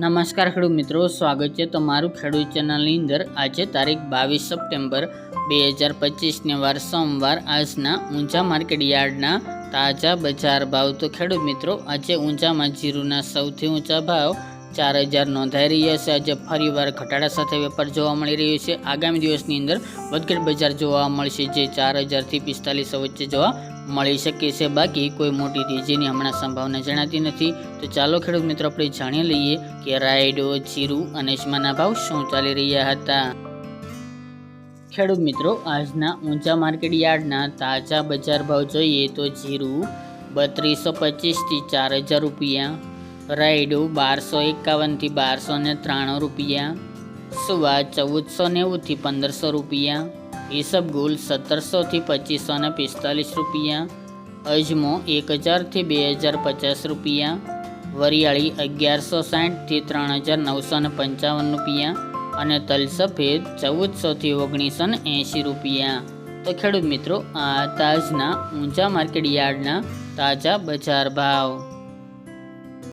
નમસ્કાર ખેડૂત મિત્રો, સ્વાગત છે તમારું ખેડૂત ચેનલની અંદર। આજે તારીખ 22 સપ્ટેમ્બર 2025ને વાર સોમવાર। આજના ઊંચા માર્કેટ યાર્ડના તાજા બજાર ભાવ। તો ખેડૂત મિત્રો, આજે ઊંચામાં જીરુના સૌથી ઊંચા ભાવ 4000 નોંધાઈ રહ્યા છે। આજે ફરીવાર ઘટાડા સાથે વેપાર જોવા મળી રહ્યો છે। આગામી દિવસની અંદર વધઘટ બજાર જોવા મળશે, જે 4000 થી 4500 વચ્ચે જોવા મળી શકે છે। બાકી કોઈ મોટી તેજીની હમણાં સંભાવના જણાતી નથી। તો ચાલો ખેડૂત મિત્રો, આપણે જાણી લઈએ કે રાયડો, જીરું અને અજમાના ભાવ શું ચાલી રહ્યા હતા। ખેડૂત મિત્રો, આજના ઊંચા માર્કેટ યાર્ડના તાજા બજાર ભાવ જોઈએ તો જીરું 3225 થી 4000 રૂપિયા, રાયડો 1251 થી 1293 રૂપિયા, સુવા 1490 થી 1500 રૂપિયા, ઈસબગુલ 1700 થી 2545 રૂપિયા, અજમો 1000 થી 2050 રૂપિયા, વરિયાળી 1160 થી 3955 રૂપિયા અને તલ સફેદ 1400 થી 1980 રૂપિયા। તો ખેડૂત મિત્રો, આ તાજના ઊંચા માર્કેટ યાર્ડના તાજા બજાર ભાવ।